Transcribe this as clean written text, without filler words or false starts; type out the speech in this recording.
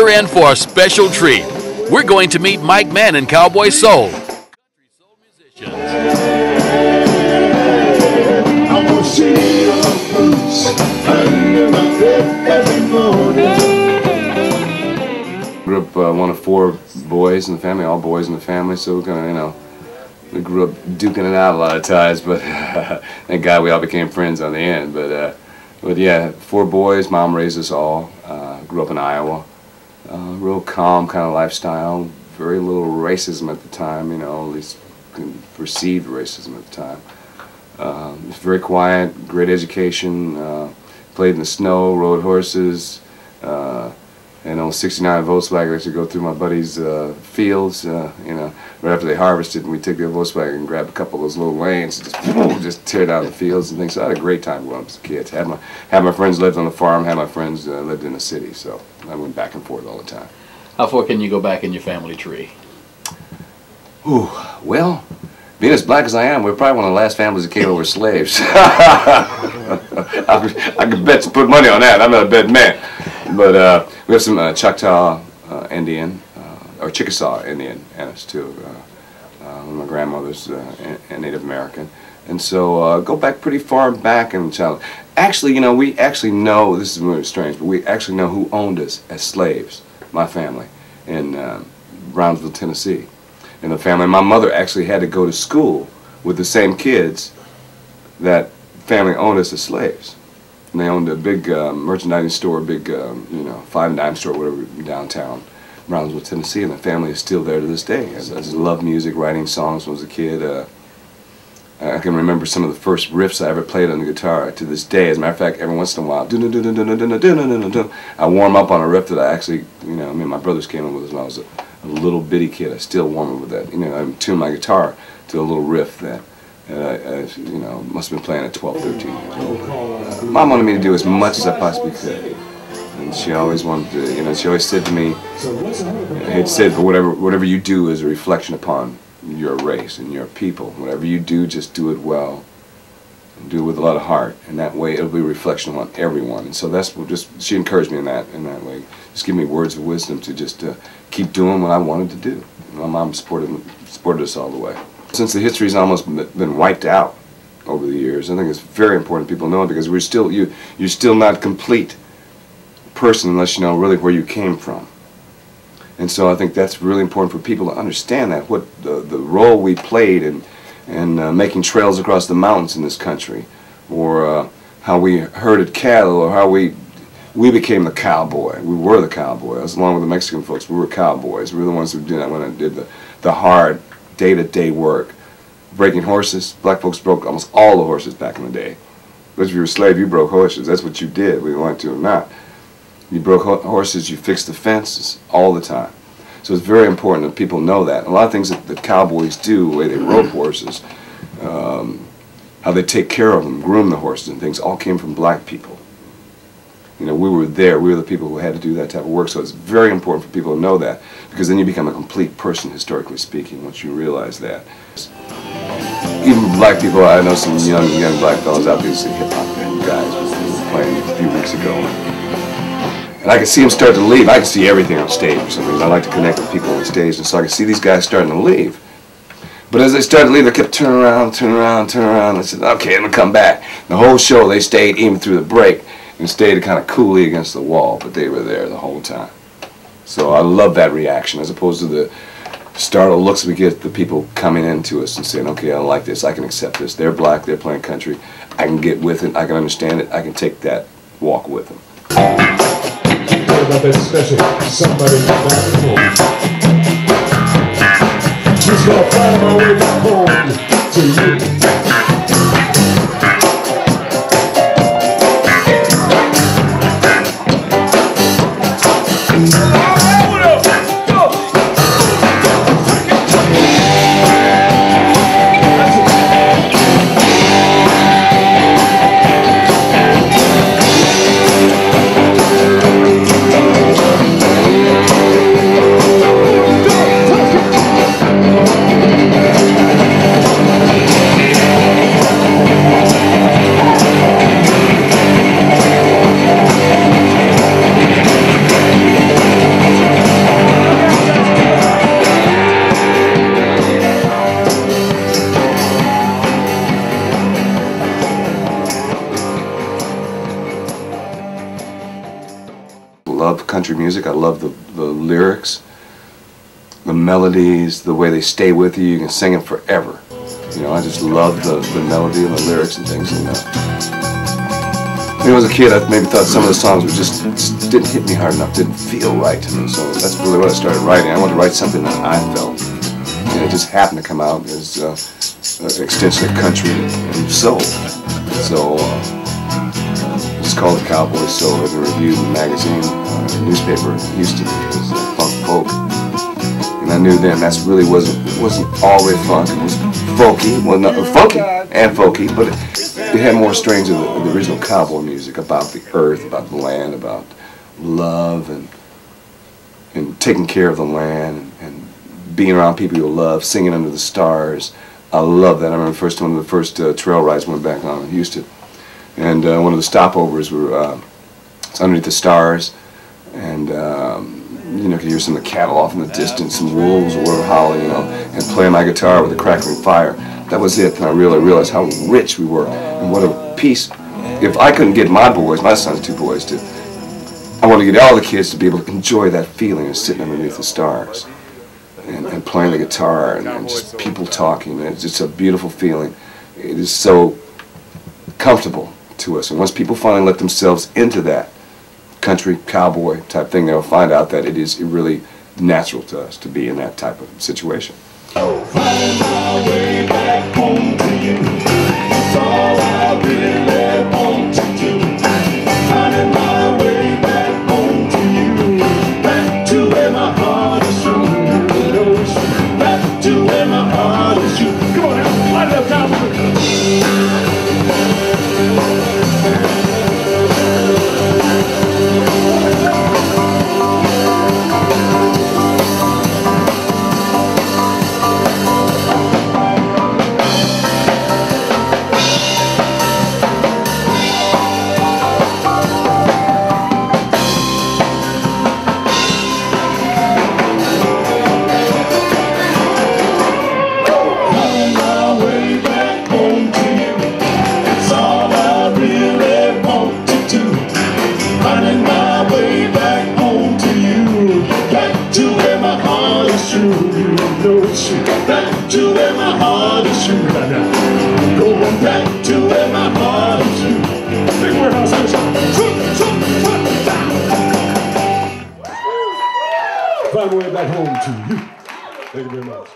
we're in for a special treat. We're going to meet Mike Mann and Cowboy Soul. Grew up one of 4 boys in the family, all boys in the family, so we kind of, we grew up duking it out a lot of times, but thank God we all became friends on the end. But yeah, 4 boys, mom raised us all, grew up in Iowa, real calm kind of lifestyle, very little racism at the time, at least perceived racism at the time. Very quiet, great education, played in the snow, rode horses, and on 69 Volkswagen, I used to go through my buddies' fields, right after they harvested, and we took their Volkswagen and grabbed a couple of those little lanes and just tear down the fields and things. So I had a great time growing up as a kid. Had my friends lived on the farm, had my friends lived in the city, so I went back and forth all the time. How far can you go back in your family tree? Ooh, well, being as black as I am, we're probably one of the last families that came over slaves. I could bet you put money on that. I'm not a bad man. But we have some Choctaw Indian, or Chickasaw Indian in us too. My grandmother's Native American. And so go back pretty far back in childhood. Actually, we actually know, this is really strange, but we actually know who owned us as slaves, my family, in Brownsville, Tennessee. In the family, my mother actually had to go to school with the same kids that family owned us as slaves. And they owned a big merchandising store, big, 5-dime store, whatever, downtown Brownsville, Tennessee, and the family is still there to this day. I just love music, writing songs when I was a kid. I can remember some of the first riffs I ever played on the guitar to this day. As a matter of fact, every once in a while, I warm up on a riff that I actually, me and my brothers came up with when I was a little bitty kid. I still warm up with that. I tuned my guitar to a little riff that I must have been playing at 12, 13 years old. Mom wanted me to do as much as I possibly could. And she always wanted to, she always said to me, it said, but whatever you do is a reflection upon your race and your people. Whatever you do, just do it well. And do it with a lot of heart. And that way it'll be a reflection on everyone. And so that's what she encouraged me in that way. Just give me words of wisdom to just keep doing what I wanted to do. My mom supported us all the way. Since the history's almost been wiped out over the years, I think it's very important people know it, because you're still not a complete person unless you know really where you came from. And so I think that's really important for people to understand that, what the role we played in making trails across the mountains in this country, or how we herded cattle, or how we became the cowboy. We were the cowboys, along with the Mexican folks. We were cowboys. We were the ones who did that when I did the hard day-to-day work. Breaking horses. Black folks broke almost all the horses back in the day. But if you were a slave, you broke horses. That's what you did, whether you wanted to or not. You broke horses, you fixed the fences all the time. So it's very important that people know that. A lot of things that the cowboys do, the way they rope horses, how they take care of them, groom the horses and things, all came from black people. We were there. We were the people who had to do that type of work. So it's very important for people to know that, because then you become a complete person, historically speaking, once you realize that. Even black people, I know some young black fellas out there, some hip-hop guys who were playing a few weeks ago. And I could see them start to leave. I could see everything on stage for some reason. I like to connect with people on stage, and so I could see these guys starting to leave. But as they started to leave, they kept turning around. I said, okay, I'm going to come back. The whole show, they stayed even through the break, and stayed kind of coolly against the wall, but they were there the whole time. So I love that reaction, as opposed to the startled looks we get the people coming into us and saying, okay, I don't like this, I can accept this. They're black, they're playing country, I can get with it, I can understand it, I can take that walk with them. About that special somebody back home. Just gonna find my way back home to you. love country music. I love the lyrics, the melodies, the way they stay with you. You can sing them forever. You know, I just love the melody and the lyrics and things. And when I was a kid, I maybe thought some of the songs were just didn't hit me hard enough, didn't feel right to me. So that's really what I started writing. I wanted to write something that I felt, and it just happened to come out as an extension of country and soul. So it's called Cowboy Soul. It was reviewed in a magazine, newspaper in Houston. It was funk folk, and I knew then that really wasn't all the way funk. It was folky, well, not funky and folky, but it had more strains of the original cowboy music about the earth, about the land, about love and taking care of the land and being around people you love, singing under the stars. I love that. I remember one of the first trail rides went back on in Houston, and one of the stopovers were it's underneath the stars, and you know, could hear some of the cattle off in the distance and wolves or whatever howling, you know, and playing my guitar with a crackling fire. That was it, and I really realized how rich we were and what a peace. If I couldn't get my boys, my son's 2 boys too, I want to get all the kids to be able to enjoy that feeling of sitting underneath the stars and playing the guitar and just people talking. It's just a beautiful feeling. It is so comfortable to us, and once people finally let themselves into that country cowboy type thing, they'll find out that it is really natural to us to be in that type of situation. Find my way back home to you. That's all I really want to do. Finding my way back home to you. Back to where my heart is true. Back to where my heart is true. Come on now, light it up, cowboy. Back to where my heart is true. Going back to where my heart is true. Big warehouse. Find my way back home to you. Thank you very much.